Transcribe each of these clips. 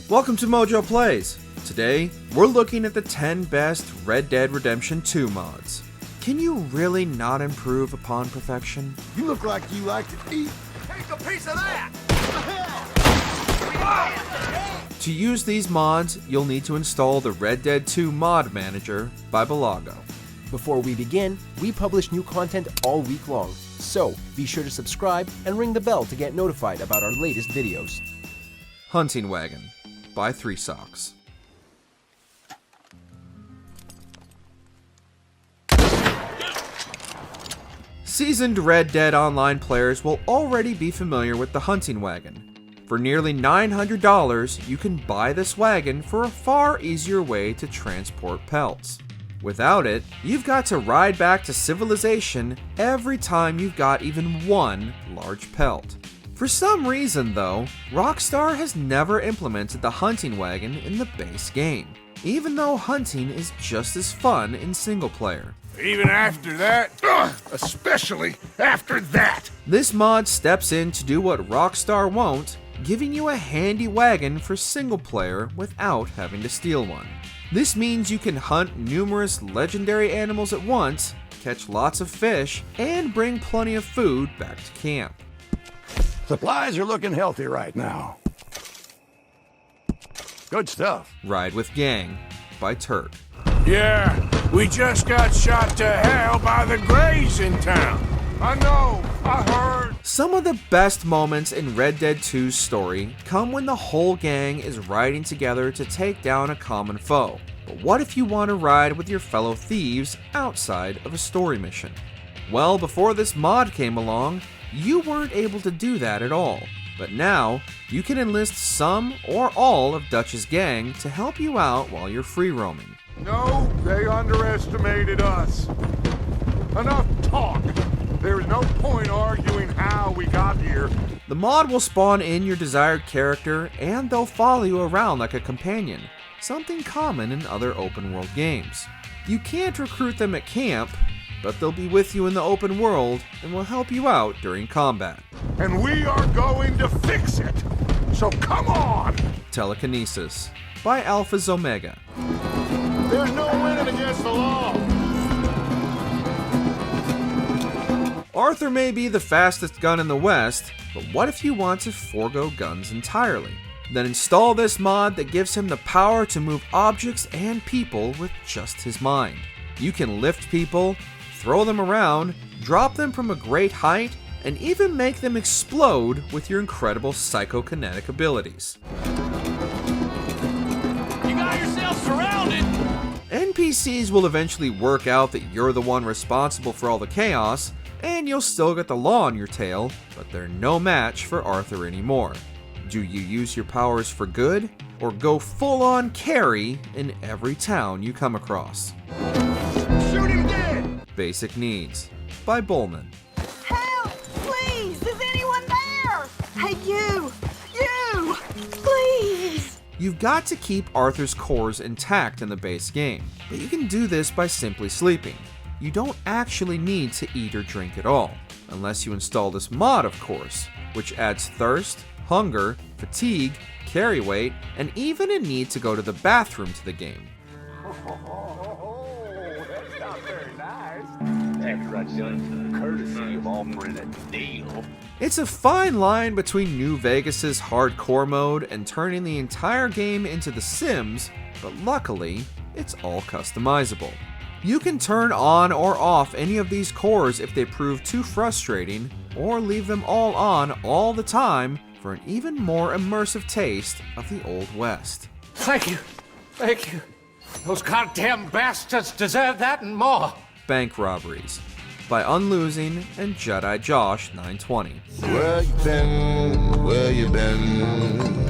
Welcome to MojoPlays. Today, we're looking at the 10 best Red Dead Redemption 2 mods. Can you really not improve upon perfection? You look like you like to eat. Take a piece of that! To use these mods, you'll need to install the Red Dead 2 Mod Manager by Bilago. Before we begin, we publish new content all week long, so be sure to subscribe and ring the bell to get notified about our latest videos. Hunting Wagon by 3 Socks. Seasoned Red Dead Online players will already be familiar with the Hunting Wagon. For nearly $900, you can buy this wagon for a far easier way to transport pelts. Without it, you've got to ride back to civilization every time you've got even one large pelt. For some reason though, Rockstar has never implemented the hunting wagon in the base game, even though hunting is just as fun in single player. Even after that? Especially after that! This mod steps in to do what Rockstar won't, giving you a handy wagon for single player without having to steal one. This means you can hunt numerous legendary animals at once, catch lots of fish, and bring plenty of food back to camp. Supplies are looking healthy right now. Good stuff. Ride with Gang by Turk. Yeah, we just got shot to hell by the Greys in town. I know, I heard. Some of the best moments in Red Dead 2's story come when the whole gang is riding together to take down a common foe. But what if you want to ride with your fellow thieves outside of a story mission? Well, before this mod came along, you weren't able to do that at all. But now, you can enlist some or all of Dutch's gang to help you out while you're free roaming. No, they underestimated us. Enough talk. There's no point arguing how we got here. The mod will spawn in your desired character and they'll follow you around like a companion, something common in other open world games. You can't recruit them at camp, but they'll be with you in the open world and will help you out during combat. And we are going to fix it. So come on! Telekinesis by Alpha Omega. There's no winning against the law. Arthur may be the fastest gun in the West, but what if you want to forego guns entirely? Then install this mod that gives him the power to move objects and people with just his mind. You can lift people, throw them around, drop them from a great height, and even make them explode with your incredible psychokinetic abilities. You got yourself surrounded! NPCs will eventually work out that you're the one responsible for all the chaos, and you'll still get the law on your tail, but they're no match for Arthur anymore. Do you use your powers for good, or go full-on carry in every town you come across? Shoot him dead! Basic Needs by Bullman. Help! Please! Is anyone there? Hey, you! You! Please! You've got to keep Arthur's cores intact in the base game, but you can do this by simply sleeping. You don't actually need to eat or drink at all, unless you install this mod, of course, which adds thirst, hunger, fatigue, carry weight, and even a need to go to the bathroom to the game. That's not very nice. After I've done the courtesy of offering a deal. It's a fine line between New Vegas's hardcore mode and turning the entire game into The Sims, but luckily, it's all customizable. You can turn on or off any of these cores if they prove too frustrating, or leave them all on all the time for an even more immersive taste of the Old West. Thank you. Thank you. Those goddamn bastards deserve that and more. Bank Robberies by Unlosing and Jedi Josh 920. Where you been? Where you been?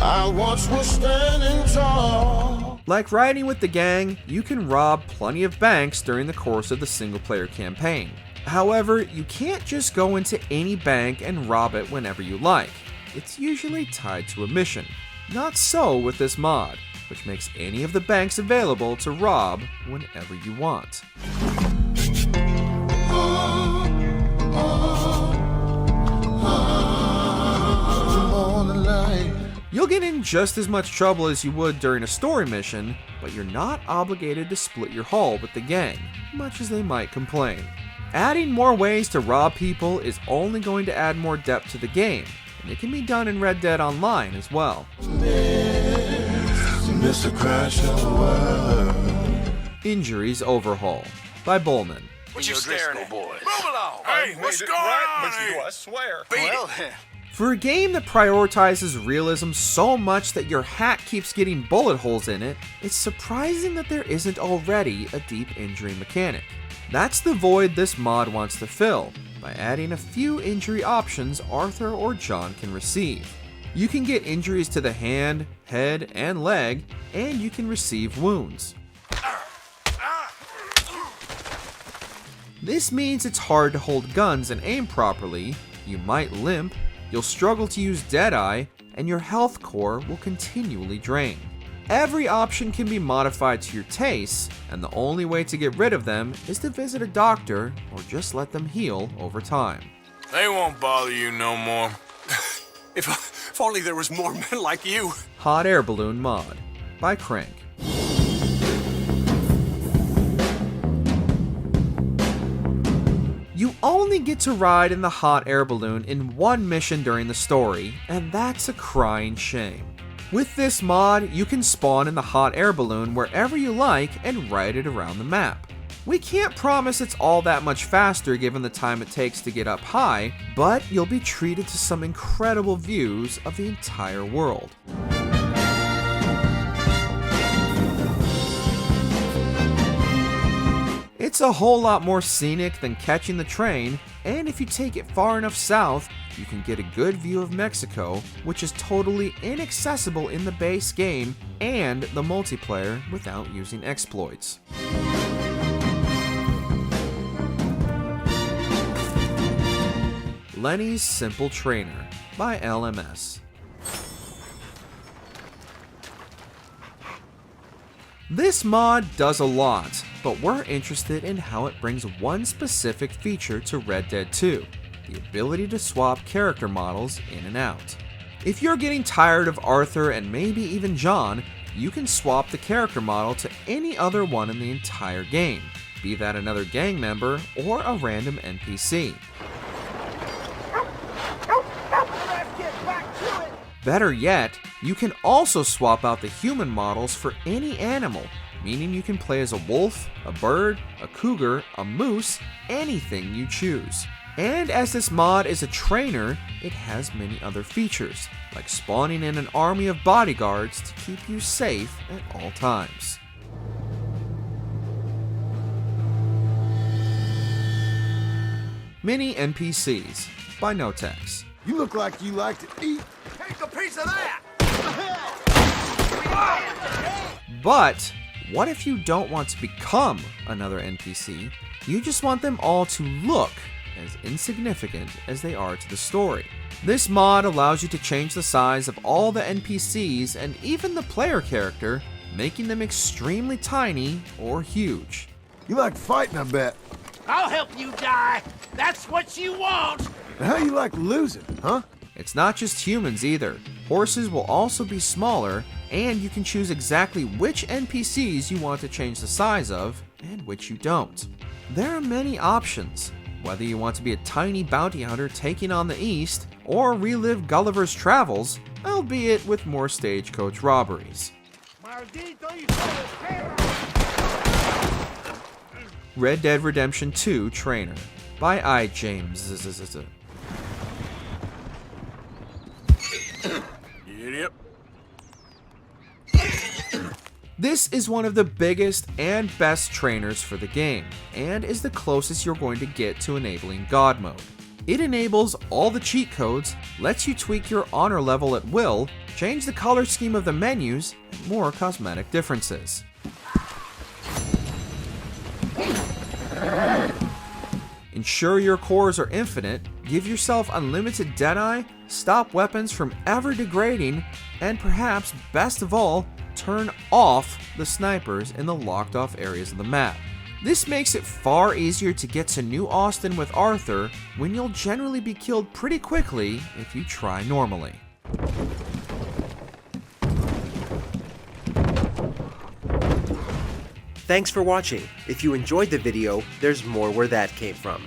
I once was standing tall. Like riding with the gang, you can rob plenty of banks during the course of the single-player campaign. However, you can't just go into any bank and rob it whenever you like. It's usually tied to a mission. Not so with this mod, which makes any of the banks available to rob whenever you want. You'll get in just as much trouble as you would during a story mission, but you're not obligated to split your haul with the gang, much as they might complain. Adding more ways to rob people is only going to add more depth to the game, and it can be done in Red Dead Online as well. Mr. Crash of World. Injuries Overhaul by Bullman. What you staring at? Move along! Hey, what's going on here? I swear. Well, For a game that prioritizes realism so much that your hat keeps getting bullet holes in it, it's surprising that there isn't already a deep injury mechanic. That's the void this mod wants to fill, by adding a few injury options Arthur or John can receive. You can get injuries to the hand, head, and leg, and you can receive wounds. This means it's hard to hold guns and aim properly, you might limp, you'll struggle to use Deadeye, and your health core will continually drain. Every option can be modified to your tastes, and the only way to get rid of them is to visit a doctor or just let them heal over time. They won't bother you no more. If only there was more men like you. Hot Air Balloon Mod by Crank. You only get to ride in the hot air balloon in one mission during the story, and that's a crying shame. With this mod, you can spawn in the hot air balloon wherever you like and ride it around the map. We can't promise it's all that much faster given the time it takes to get up high, but you'll be treated to some incredible views of the entire world. It's a whole lot more scenic than catching the train, and if you take it far enough south, you can get a good view of Mexico, which is totally inaccessible in the base game and the multiplayer without using exploits. Lenny's Simple Trainer by LMS. This mod does a lot, but we're interested in how it brings one specific feature to Red Dead 2, the ability to swap character models in and out. If you're getting tired of Arthur and maybe even John, you can swap the character model to any other one in the entire game, be that another gang member or a random NPC. Better yet, you can also swap out the human models for any animal, meaning you can play as a wolf, a bird, a cougar, a moose, anything you choose. And as this mod is a trainer, it has many other features, like spawning in an army of bodyguards to keep you safe at all times. MiniNPCs by Notex. You look like you like to eat. take a piece of that! But what if you don't want to become another NPC? You just want them all to look as insignificant as they are to the story. This mod allows you to change the size of all the NPCs and even the player character, making them extremely tiny or huge. You like fighting, I bet. I'll help you die. That's what you want. Now, how you like losing, huh? It's not just humans either. Horses will also be smaller, and you can choose exactly which NPCs you want to change the size of, and which you don't. There are many options, whether you want to be a tiny bounty hunter taking on the East, or relive Gulliver's travels, albeit with more stagecoach robberies. Red Dead Redemption 2 Trainer by iJames. Idiot. This is one of the biggest and best trainers for the game, and is the closest you're going to get to enabling God Mode. It enables all the cheat codes, lets you tweak your honor level at will, change the color scheme of the menus, and more cosmetic differences. Ensure your cores are infinite, give yourself unlimited Deadeye, stop weapons from ever degrading, and perhaps best of all, turn off the snipers in the locked off areas of the map. This makes it far easier to get to New Austin with Arthur when you'll generally be killed pretty quickly if you try normally. Thanks for watching. If you enjoyed the video, there's more where that came from.